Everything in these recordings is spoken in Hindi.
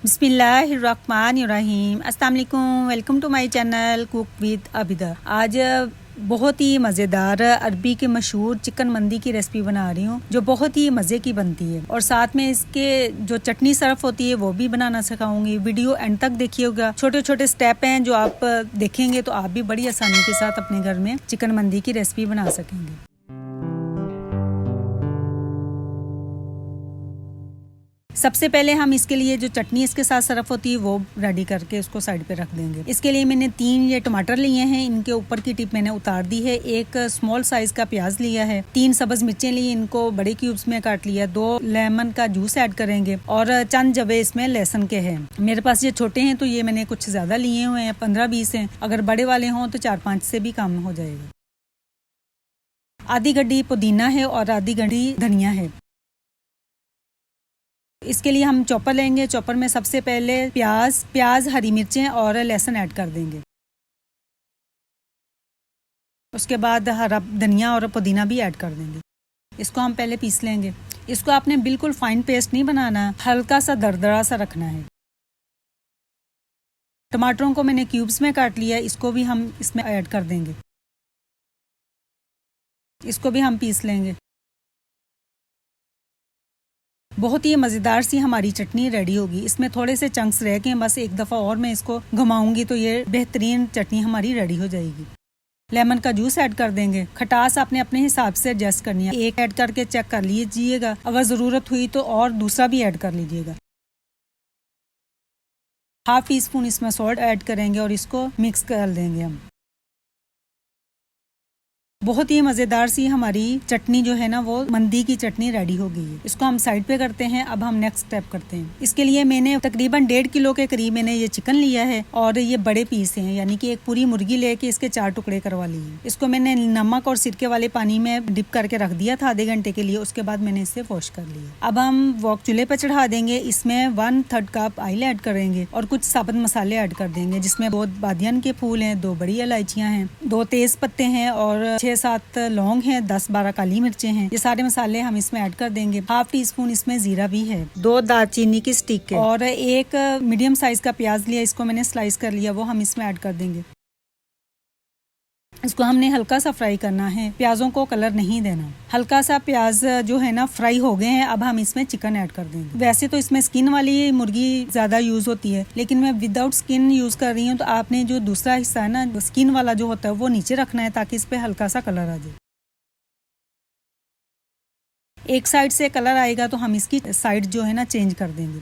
बिस्मिल्लाहिर्रहमानिर्रहीम। अस्सलाम वालेकुम, welcome to my channel cook with Abida. आज बहुत ही मज़ेदार अरबी के मशहूर चिकन मंदी की रेसिपी बना रही हूँ, जो बहुत ही मज़े की बनती है और साथ में इसके जो चटनी सर्फ होती है वो भी बनाना सिखाऊंगी। वीडियो एंड तक देखिएगा। छोटे छोटे स्टेप हैं जो आप देखेंगे तो आप भी बड़ी आसानी के साथ अपने घर में चिकन मंदी की रेसिपी बना सकेंगे। सबसे पहले हम इसके लिए जो चटनी इसके साथ सर्फ होती है वो रेडी करके उसको साइड पे रख देंगे। इसके लिए मैंने 3 ये टमाटर लिए हैं, इनके ऊपर की टिप मैंने उतार दी है। एक स्मॉल साइज का प्याज लिया है, 3 सब्ज मिर्चें ली, इनको बड़े क्यूब्स में काट लिया। 2 लेमन का जूस ऐड करेंगे और चंद जबे इसमें लहसुन के हैं। मेरे पास ये छोटे हैं तो ये मैंने कुछ ज्यादा लिए हुए हैं, 15-20 हैं। अगर बड़े वाले हों तो 4-5 से भी कम हो जाएगा। आधी गड्डी पुदीना है और आधी गड्डी धनिया है। इसके लिए हम चॉपर लेंगे। चॉपर में सबसे पहले प्याज, हरी मिर्चें और लहसुन ऐड कर देंगे। उसके बाद हरा धनिया और पुदीना भी ऐड कर देंगे। इसको हम पहले पीस लेंगे। इसको आपने बिल्कुल फाइन पेस्ट नहीं बनाना, हल्का सा दरदरा सा रखना है। टमाटरों को मैंने क्यूब्स में काट लिया, इसको भी हम इसमें ऐड कर देंगे। इसको भी हम पीस लेंगे। बहुत ही मज़ेदार सी हमारी चटनी रेडी होगी। इसमें थोड़े से चंक्स रह गए, बस एक दफ़ा और मैं इसको घुमाऊंगी तो ये बेहतरीन चटनी हमारी रेडी हो जाएगी। लेमन का जूस ऐड कर देंगे। खटास आपने अपने हिसाब से एडजस्ट करनी है। एक ऐड करके चेक कर लीजिएगा, अगर ज़रूरत हुई तो और दूसरा भी ऐड कर लीजिएगा। ½ टीस्पून इसमें सॉल्ट ऐड करेंगे और इसको मिक्स कर देंगे हम। बहुत ही मज़ेदार सी हमारी चटनी जो है ना वो मंदी की चटनी रेडी हो गई है। इसको हम साइड पे करते हैं। अब हम नेक्स्ट स्टेप करते हैं। इसके लिए मैंने तकरीबन 1.5 किलो के करीब मैंने ये चिकन लिया है और ये बड़े पीस हैं, यानी कि एक पूरी मुर्गी लेके इसके 4 टुकड़े करवा लिए। इसको मैंने नमक और सिरके वाले पानी में डिप करके रख दिया था आधे घंटे के लिए। उसके बाद मैंने इसे वॉश कर लिया। अब हम वॉक चूल्हे पर चढ़ा देंगे। इसमें 1/3 कप ऑयल ऐड करेंगे और कुछ साबुत मसाले ऐड कर देंगे, जिसमें 2 बादियान के फूल हैं, 2 बड़ी इलायचियाँ हैं, 2 तेज पत्ते हैं और 6-7 लौंग हैं, 10-12 काली मिर्चें हैं। ये सारे मसाले हम इसमें ऐड कर देंगे। ½ टीस्पून इसमें जीरा भी है, 2 दालचीनी की स्टिक है और एक मीडियम साइज का प्याज लिया, इसको मैंने स्लाइस कर लिया, वो हम इसमें ऐड कर देंगे। इसको हमने हल्का सा फ्राई करना है, प्याजों को कलर नहीं देना। हल्का सा प्याज जो है ना फ्राई हो गए हैं। अब हम इसमें चिकन ऐड कर देंगे। वैसे तो इसमें स्किन वाली मुर्गी ज्यादा यूज होती है, लेकिन मैं विदाउट स्किन यूज कर रही हूँ, तो आपने जो दूसरा हिस्सा है ना स्किन वाला जो होता है वो नीचे रखना है, ताकि इस पे हल्का सा कलर आ जाए। एक साइड से कलर आएगा तो हम इसकी साइड जो है ना चेंज कर देंगे।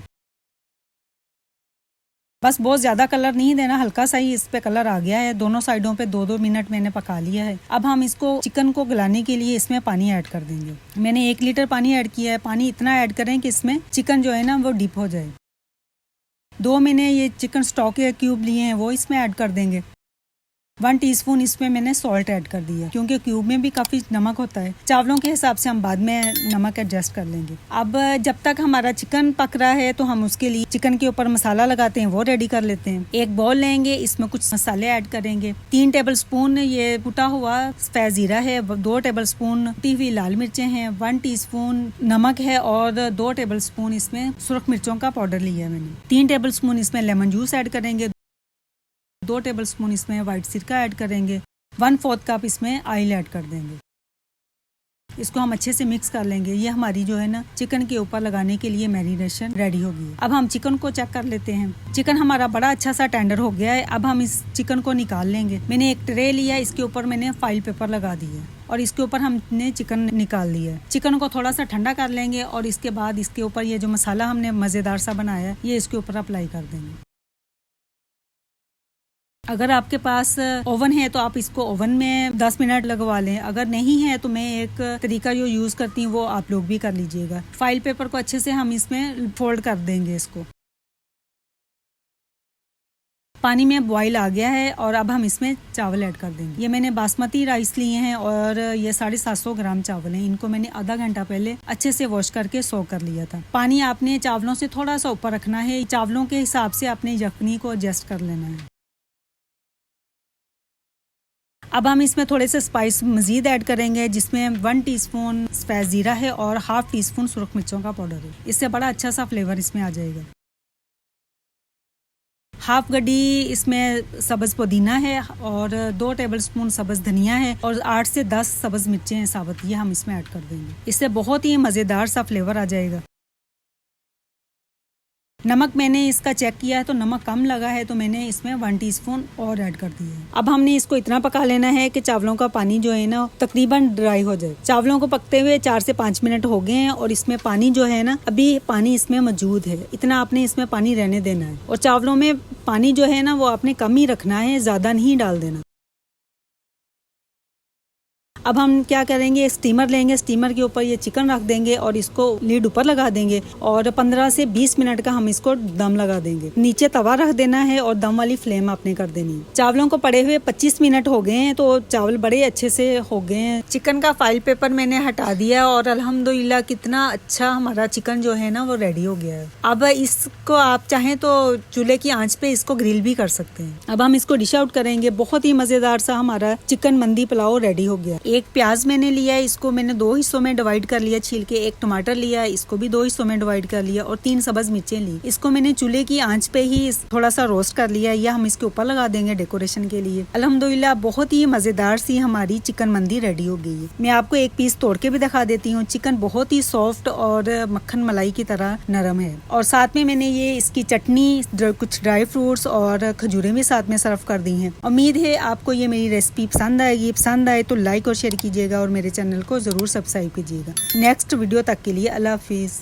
बस बहुत ज्यादा कलर नहीं देना, हल्का सा ही इस पे कलर आ गया है। दोनों साइडों पे 2-2 मिनट मैंने पका लिया है। अब हम इसको चिकन को गलाने के लिए इसमें पानी ऐड कर देंगे। मैंने 1 लीटर पानी ऐड किया है। पानी इतना ऐड करें कि इसमें चिकन जो है ना वो डिप हो जाए। 2 मैंने ये चिकन स्टॉक के क्यूब लिए हैं, वो इसमें ऐड कर देंगे। 1 टीस्पून इसमें मैंने सॉल्ट ऐड कर दिया, क्योंकि क्यूब में भी काफी नमक होता है। चावलों के हिसाब से हम बाद में नमक एडजस्ट कर लेंगे। अब जब तक हमारा चिकन पक रहा है तो हम उसके लिए चिकन के ऊपर मसाला लगाते हैं, वो रेडी कर लेते हैं। एक बाउल लेंगे, इसमें कुछ मसाले ऐड करेंगे। 3 टेबलस्पून ये कुटा हुआ सफेद जीरा है, 2 टेबलस्पून कुटी हुई लाल मिर्चें हैं, 1 टीस्पून नमक है और 2 टेबलस्पून इसमें सुरख मिर्चों का पाउडर लिया है मैंने। 3 टेबलस्पून इसमें लेमन जूस ऐड करेंगे। 2 टेबलस्पून इसमें वाइट सिरका ऐड करेंगे। 1/4 कप इसमें ऑयल ऐड कर देंगे। इसको हम अच्छे से मिक्स कर लेंगे। ये हमारी जो है ना चिकन के ऊपर लगाने के लिए मैरिनेशन रेडी होगी। अब हम चिकन को चेक कर लेते हैं। चिकन हमारा बड़ा अच्छा सा टेंडर हो गया है। अब हम इस चिकन को निकाल लेंगे। मैंने एक ट्रे लिया, इसके ऊपर मैंने फॉइल पेपर लगा दिया और इसके ऊपर हमने चिकन निकाल लिया। चिकन को थोड़ा सा ठंडा कर लेंगे और इसके बाद इसके ऊपर ये जो मसाला हमने मजेदार सा बनाया है ये इसके ऊपर अप्लाई कर देंगे। अगर आपके पास ओवन है तो आप इसको ओवन में 10 मिनट लगवा लें। अगर नहीं है तो मैं एक तरीका जो यूज करती हूँ वो आप लोग भी कर लीजिएगा। फाइल पेपर को अच्छे से हम इसमें फोल्ड कर देंगे। इसको पानी में बॉईल आ गया है और अब हम इसमें चावल ऐड कर देंगे। ये मैंने बासमती राइस लिए हैं और ये 750 ग्राम चावल हैं। इनको मैंने आधा घंटा पहले अच्छे से वॉश करके सोक कर लिया था। पानी आपने चावलों से थोड़ा सा ऊपर रखना है। चावलों के हिसाब से अपने यखनी को एडजस्ट कर लेना है। अब हम इसमें थोड़े से स्पाइस मजीद ऐड करेंगे, जिसमें 1 टीस्पून सफेद जीरा है और ½ टीस्पून सुरख मिर्चों का पाउडर है। इससे बड़ा अच्छा सा फ्लेवर इसमें आ जाएगा। हाफ गड्डी इसमें सब्ज़ पुदीना है और 2 टेबलस्पून सब्ज़ धनिया है और 8 से 10 सब्ज़ मिर्चें हैं साबुत, ये हम इसमें ऐड कर देंगे। इससे बहुत ही मज़ेदार सा फ्लेवर आ जाएगा। नमक मैंने इसका चेक किया है तो नमक कम लगा है, तो मैंने इसमें 1 टीस्पून और ऐड कर दिया है। अब हमने इसको इतना पका लेना है कि चावलों का पानी जो है ना तकरीबन ड्राई हो जाए। चावलों को पकते हुए 4 से 5 मिनट हो गए हैं और इसमें पानी जो है ना, अभी पानी इसमें मौजूद है, इतना आपने इसमें पानी रहने देना है। और चावलों में पानी जो है ना वो आपने कम ही रखना है, ज़्यादा नहीं डाल देना। अब हम क्या करेंगे, स्टीमर लेंगे, स्टीमर के ऊपर ये चिकन रख देंगे और इसको लीड ऊपर लगा देंगे और 15 से 20 मिनट का हम इसको दम लगा देंगे। नीचे तवा रख देना है और दम वाली फ्लेम आपने कर देनी है। चावलों को पड़े हुए 25 मिनट हो गए हैं, तो चावल बड़े अच्छे से हो गए हैं। चिकन का फाइल पेपर मैंने हटा दिया और अल्हम्दुलिल्लाह कितना अच्छा हमारा चिकन जो है ना वो रेडी हो गया है। अब इसको आप चाहें तो चूल्हे की आंच पे इसको ग्रिल भी कर सकते हैं। अब हम इसको डिश आउट करेंगे। बहुत ही मजेदार सा हमारा चिकन मंदी पुलाव रेडी हो गया। एक प्याज मैंने लिया है, इसको मैंने 2 हिस्सों में डिवाइड कर लिया छील के। एक टमाटर लिया, इसको भी 2 हिस्सों में डिवाइड कर लिया और 3 सब्ज मिर्चें ली। इसको मैंने चूल्हे की आंच पे ही थोड़ा सा रोस्ट कर लिया, या हम इसके ऊपर लगा देंगे डेकोरेशन के लिए। अल्हम्दुलिल्लाह बहुत ही मजेदार सी हमारी चिकन मंदी रेडी हो गई है। मैं आपको एक पीस तोड़ के भी दिखा देती हूँ। चिकन बहुत ही सॉफ्ट और मक्खन मलाई की तरह नरम है। और साथ में मैंने ये इसकी चटनी, कुछ ड्राई फ्रूट्स और खजूरें भी साथ में सर्व कर दी हैं। उम्मीद है आपको ये मेरी रेसिपी पसंद आएगी। पसंद आए तो लाइक और शेयर कीजिएगा और मेरे चैनल को जरूर सब्सक्राइब कीजिएगा। नेक्स्ट वीडियो तक के लिए अल्लाह हाफिज।